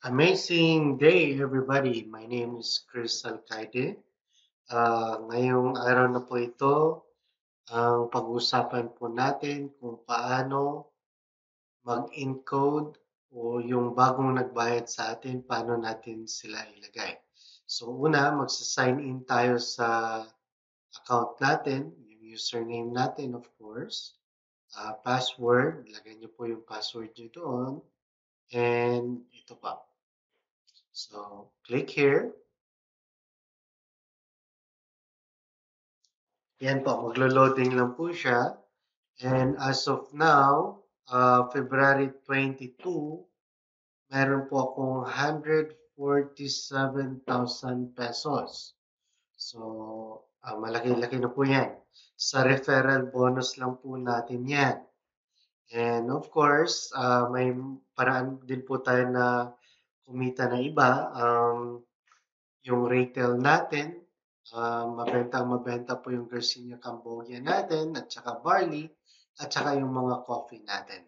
Amazing day, everybody. My name is Chris Alcaide. Ngayong araw na po ito, ang pag-uusapan po natin kung paano mag-encode o yung bagong nagbayad sa atin, paano natin sila ilagay. So una, magsa-sign in tayo sa account natin, yung username natin of course, password, lagay niyo po yung password niyo doon, and ito pa. So click here. Yan po, maglo-loading lang po siya. And as of now, February 22, meron po akong 147,000 pesos. So, malaki-laki na po yan. Sa referral bonus lang po natin yan. And of course, may paraan din po tayo na kumita na iba. Yung retail natin, mabenta po yung Garcinia Cambogia natin at saka barley at saka yung mga coffee natin.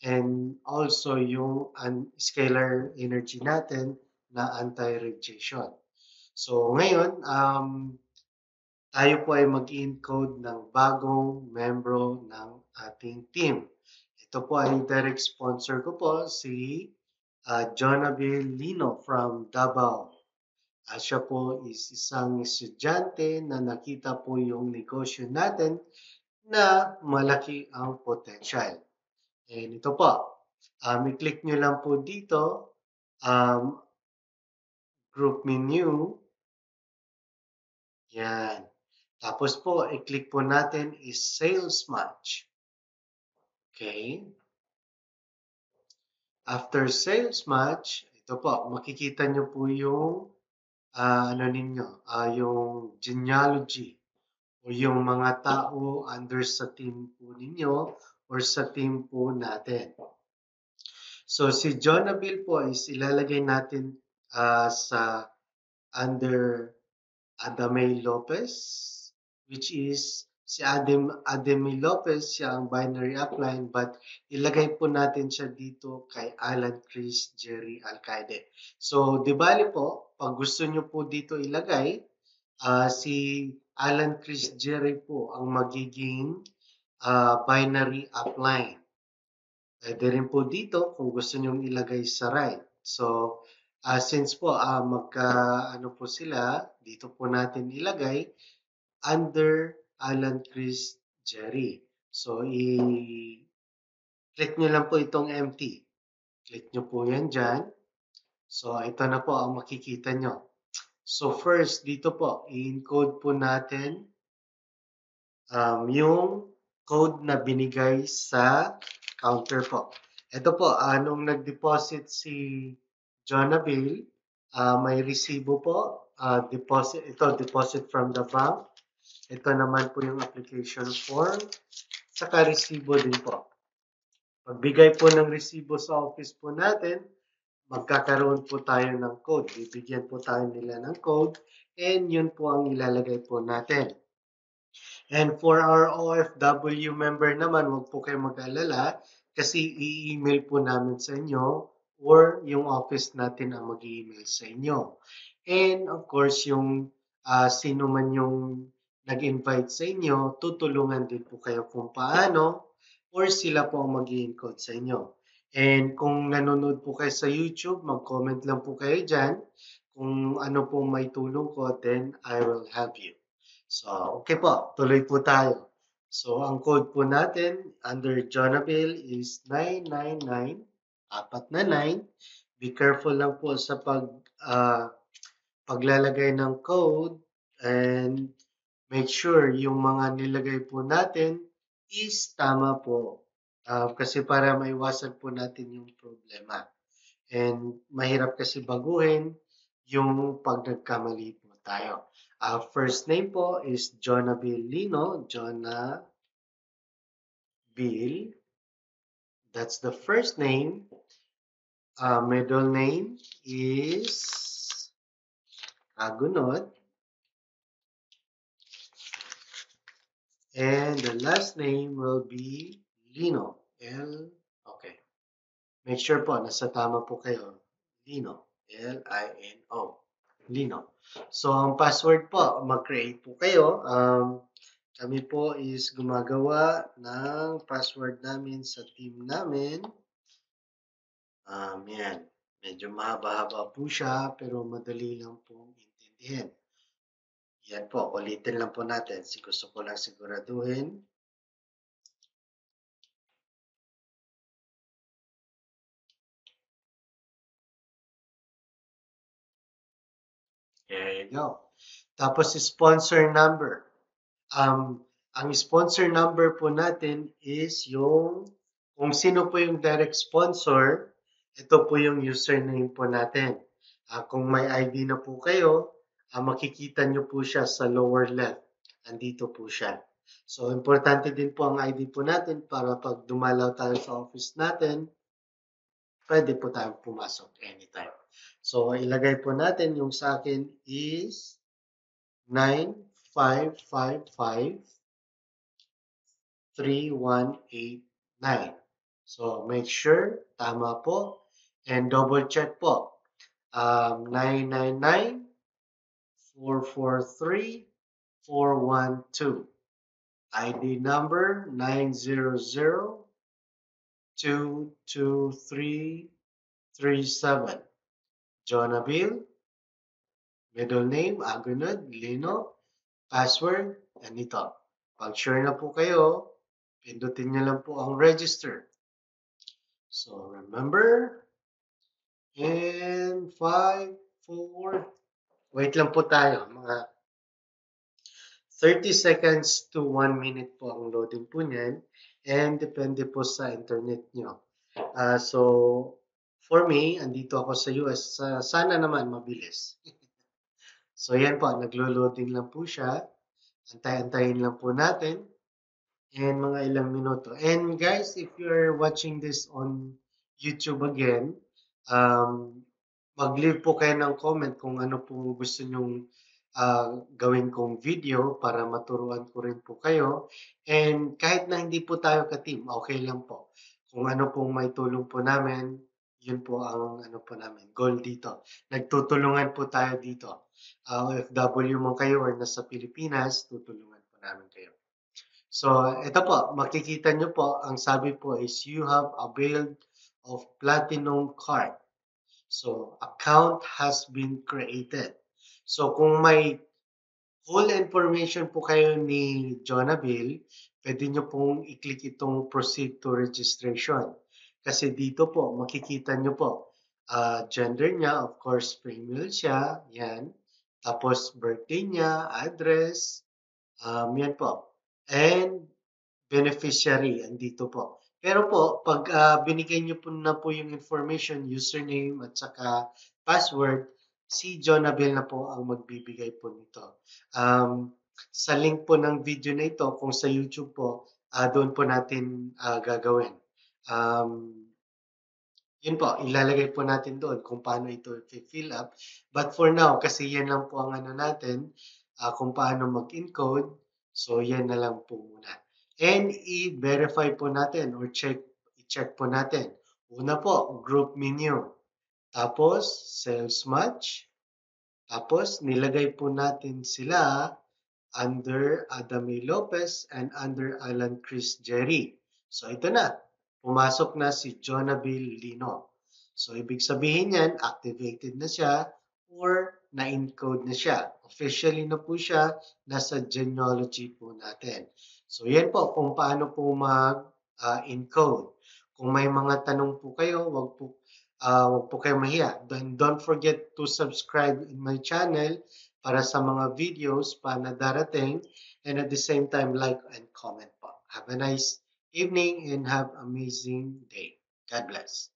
And also yung scalar energy natin na anti-radiation. So ngayon, tayo po ay mag-encode ng bagong membro ng ating team. Ito po ay direct sponsor ko po, si Jonaville Lino from Davao. Siya po is isang estudyante na nakita po yung negosyo natin na malaki ang potential. And ito po, i-click nyo lang po dito, um, group menu, yan. Tapos po, i-click po natin is sales match. Okay. After sales match, ito po, makikita nyo po yung yung genealogy o yung mga tao under sa team po ninyo or sa team po natin. So si Jonaville po is ilalagay natin sa under Adamay Lopez, which is si Ademi Lopez, siya ang binary upline, but ilagay po natin siya dito kay Alan Chris Jerry Alcaide. So, di bali po, pag gusto nyo po dito ilagay, si Alan Chris Jerry po ang magiging binary upline. Pwede rin po dito kung gusto nyo ilagay sa right. So, since po ano po sila, dito po natin ilagay under Alan Chris Jerry. So, i-click nyo lang po itong empty. Click nyo po yan dyan. So, ito na po ang makikita nyo. So, first, dito po, i-encode po natin yung code na binigay sa counter po. Ito po, nung nag-deposit si Jonaville, may resibo po, deposit from the bank. Ito naman po yung application form, saka resibo din po. Pagbigay po ng resibo sa office po natin, magkakaroon po tayo ng code. Bibigyan po tayo nila ng code and yun po ang ilalagay po natin. And for our OFW member naman, huwag po kayo mag-alala kasi i-email po namin sa inyo or yung office natin ang mag-email sa inyo. And of course, yung sino man yung nag-invite sa inyo, tutulungan din po kayo kung paano or sila po ang mag-encode sa inyo. And kung nanonood po kayo sa YouTube, mag-comment lang po kayo dyan kung ano po may tulong ko, then I will help you. So, okay po, tuloy po tayo. So, ang code po natin under Jonaville is 999, apat na 9. Be careful lang po sa paglalagay ng code and make sure yung mga nilagay po natin is tama po. Kasi para maiwasan po natin yung problema. And mahirap kasi baguhin yung pag nagkamali po tayo. First name po is Jonaville Lino. Jonaville. That's the first name. Middle name is Agunot. And the last name will be Lino. Okay. Make sure po, nasa tama po kayo. Lino. Lino. Lino. So, ang password po, mag-create po kayo. Kami po is gumagawa ng password namin sa team namin. Yan. Medyo mahaba-haba po siya, pero madali lang pong intindihin. Yan po, ulitin lang po natin. Gusto ko lang siguraduhin. There you go. Tapos, sponsor number. Ang sponsor number po natin is yung kung sino po yung direct sponsor, ito po yung username po natin. Kung may ID na po kayo, makikita nyo po siya sa lower left. Andito po siya. So, importante din po ang ID po natin para pag dumalaw tayo sa office natin, pwede po tayong pumasok anytime. So, ilagay po natin yung sa akin is 9555 3189. So, make sure tama po and double check po. 999 443 412. ID number 900 22337. Jonabil. Middle name, Agunod, Lino. Password, ganito. Pag sure na po kayo, pindutin nyo lang po ang register. So, remember. And 5, 4, wait lang po tayo. Mga 30 seconds to 1 minute po ang loading po niyan. And depende po sa internet nyo. So, for me, andito ako sa US. Sana naman mabilis. So, yan po. Naglo-loading lang po siya. Antay-antayin lang po natin. And mga ilang minuto. And guys, if you're watching this on YouTube again, mag-leave po kayo ng comment kung ano po gusto nyong gawin kong video para maturuan ko rin po kayo. And kahit na hindi po tayo ka-team, okay lang po. Kung ano pong may tulong po namin, yun po ang ano po namin, goal dito. Nagtutulungan po tayo dito. OFW man kayo or nasa Pilipinas, tutulungan po namin kayo. So, ito po, makikita nyo po, ang sabi po is you have availed of platinum card. So, account has been created. So, kung may full information po kayo ni Jonabil, pwede nyo pong i-click itong proceed to registration. Kasi dito po, makikita nyo po, gender niya, of course, female siya, yan. Tapos, birthday niya, address, yan po. And beneficiary, andito po. Pero po, pag binigay niyo po na po yung information, username at saka password, si Jonabel na po ang magbibigay po nito. Sa link po ng video na ito, kung sa YouTube po, doon po natin gagawin. Yun po, ilalagay po natin doon kung paano ito i-fill up. But for now, kasi yan lang po ang ano natin, kung paano mag-encode, so yan na lang po muna. And i-verify po natin or i-check po natin. Una po, group menu. Tapos, sales match. Tapos, nilagay po natin sila under Adami Lopez and under Alan Chris Jerry. So, ito na. Pumasok na si Jonabil Lino. So, ibig sabihin yan, activated na siya or na-encode na siya. Officially na po siya, nasa genealogy po natin. So, yan po kung paano po mag-encode. Kung may mga tanong po kayo, wag po kayo mahiya. Don't forget to subscribe in my channel para sa mga videos pa na darating, and at the same time, like and comment po. Have a nice evening and have amazing day. God bless.